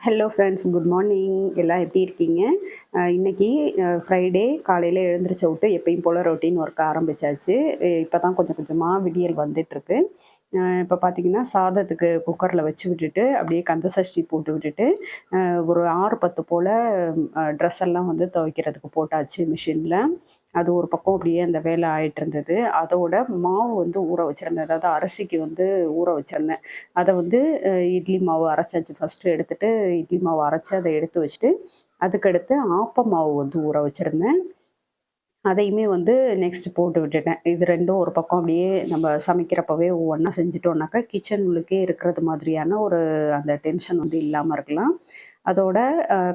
Hello friends, good morning. எல்லாம் எப்படி இருக்கீங்க? இன்னைக்கு ஃப்ரைடே காலையில் எழுந்திரிச்ச விட்டு எப்பயும் போல் ரொட்டீன் ஒர்க் ஆரம்பிச்சாச்சு. இப்போ தான் கொஞ்சம் கொஞ்சமாக விடியல் வந்துட்டுருக்கு. இப்போ பார்த்தீங்கன்னா சாதத்துக்கு குக்கரில் வச்சு விட்டுட்டு அப்படியே கந்த சஷ்டி போட்டு விட்டுட்டு ஒரு 6-10 போல் ட்ரெஸ் எல்லாம் வந்து துவைக்கிறதுக்கு போட்டாச்சு மிஷினில். அது ஒரு பக்கம் அப்படியே அந்த வேலை ஆயிட்டு இருந்தது. அதோட மாவு வந்து ஊற வச்சுருந்தேன். அதாவது அரிசிக்கு வந்து ஊற வச்சுருந்தேன். அதை வந்து இட்லி மாவு அரைச்சாச்சு. ஃபஸ்ட்டு எடுத்துட்டு இட்லி மாவு அரைச்சி அதை எடுத்து வச்சுட்டு, அதுக்கடுத்து ஆப்ப மாவு வந்து ஊற வச்சுருந்தேன். அதையுமே வந்து நெக்ஸ்ட் போட்டு விட்டுட்டேன். இது 2ம் ஒரு பக்கம் அப்படியே நம்ம சமைக்கிறப்பவே ஒவ்வொன்றா செஞ்சுட்டோம்னாக்கா, கிச்சன் உள்ளுக்கே இருக்கிறது மாதிரியான ஒரு அந்த டென்ஷன் வந்து இல்லாம இருக்கலாம். அதோட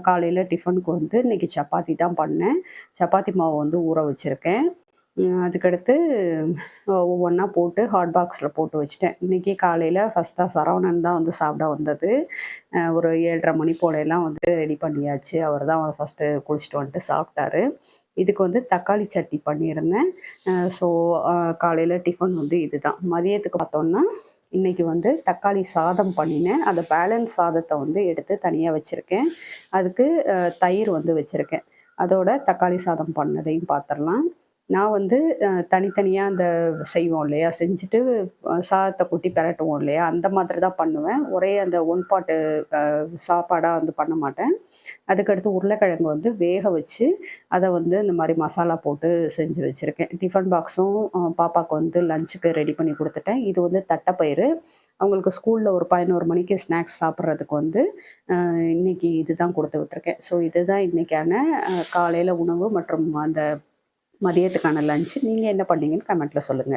காலையில டிஃபனுக்கு வந்து இன்னைக்கு சப்பாத்தி தான் பண்ணேன். சப்பாத்தி மாவு வந்து ஊற வச்சிருக்கேன். அதுக்கடுத்து ஒவ்வொன்றா போட்டு ஹாட் பாக்ஸில் போட்டு வச்சுட்டேன். இன்றைக்கி காலையில் ஃபஸ்ட்டாக சரவணன் தான் வந்து சாப்பிட வந்தது. ஒரு 7:30 மணி போலலாம் வந்து ரெடி பண்ணியாச்சு. அவர் தான் ஃபஸ்ட்டு குளிச்சுட்டு வந்துட்டு சாப்பிட்டாரு. இதுக்கு வந்து தக்காளி சட்னி பண்ணியிருந்தேன். ஸோ காலையில் டிஃபன் வந்து இதுதான். மதியத்துக்கு பார்த்தோன்னா, இன்றைக்கி வந்து தக்காளி சாதம் பண்ணினேன். அந்த பேலன்ஸ் சாதத்தை வந்து எடுத்து தனியாக வச்சுருக்கேன். அதுக்கு தயிர் வந்து வச்சுருக்கேன். அதோட தக்காளி சாதம் பண்ணதையும் பார்த்துடலாம். நான் வந்து தனித்தனியா அந்த செய்வோம் இல்லையா? செஞ்சுட்டு சாதத்த கொட்டி பெரட்டுவோம் இல்லையா? அந்த மாதிரி தான் பண்ணுவேன். ஒரே அந்த ஒன் பாட்டு சாப்பாடா வந்து பண்ண மாட்டேன். அதுக்கடுத்து உருளைக்கிழங்கு வந்து வேக வச்சு, அத வந்து இந்த மாரி மசாலா போட்டு செஞ்சு வச்சுருக்கேன். டிஃபன் பாக்ஸும் பாப்பாவுக்கு வந்து லஞ்சுக்கு ரெடி பண்ணி குடுத்துட்டேன். இது வந்து தட்டப்பயிறு. அவங்களுக்கு ஸ்கூல்ல ஒரு 11 மணிக்கு ஸ்நாக்ஸ் சாப்பிட்றதுக்கு வந்து இன்னைக்கு இதுதான் குடுத்து விட்டுருக்கேன். ஸோ இதுதான் இன்னைக்கான காலையில உணவு மற்றும் அந்த மதியத்துக்கான லஞ்ச். நீங்க என்ன பண்ணீங்கன்னு கமெண்ட்ல சொல்லுங்க.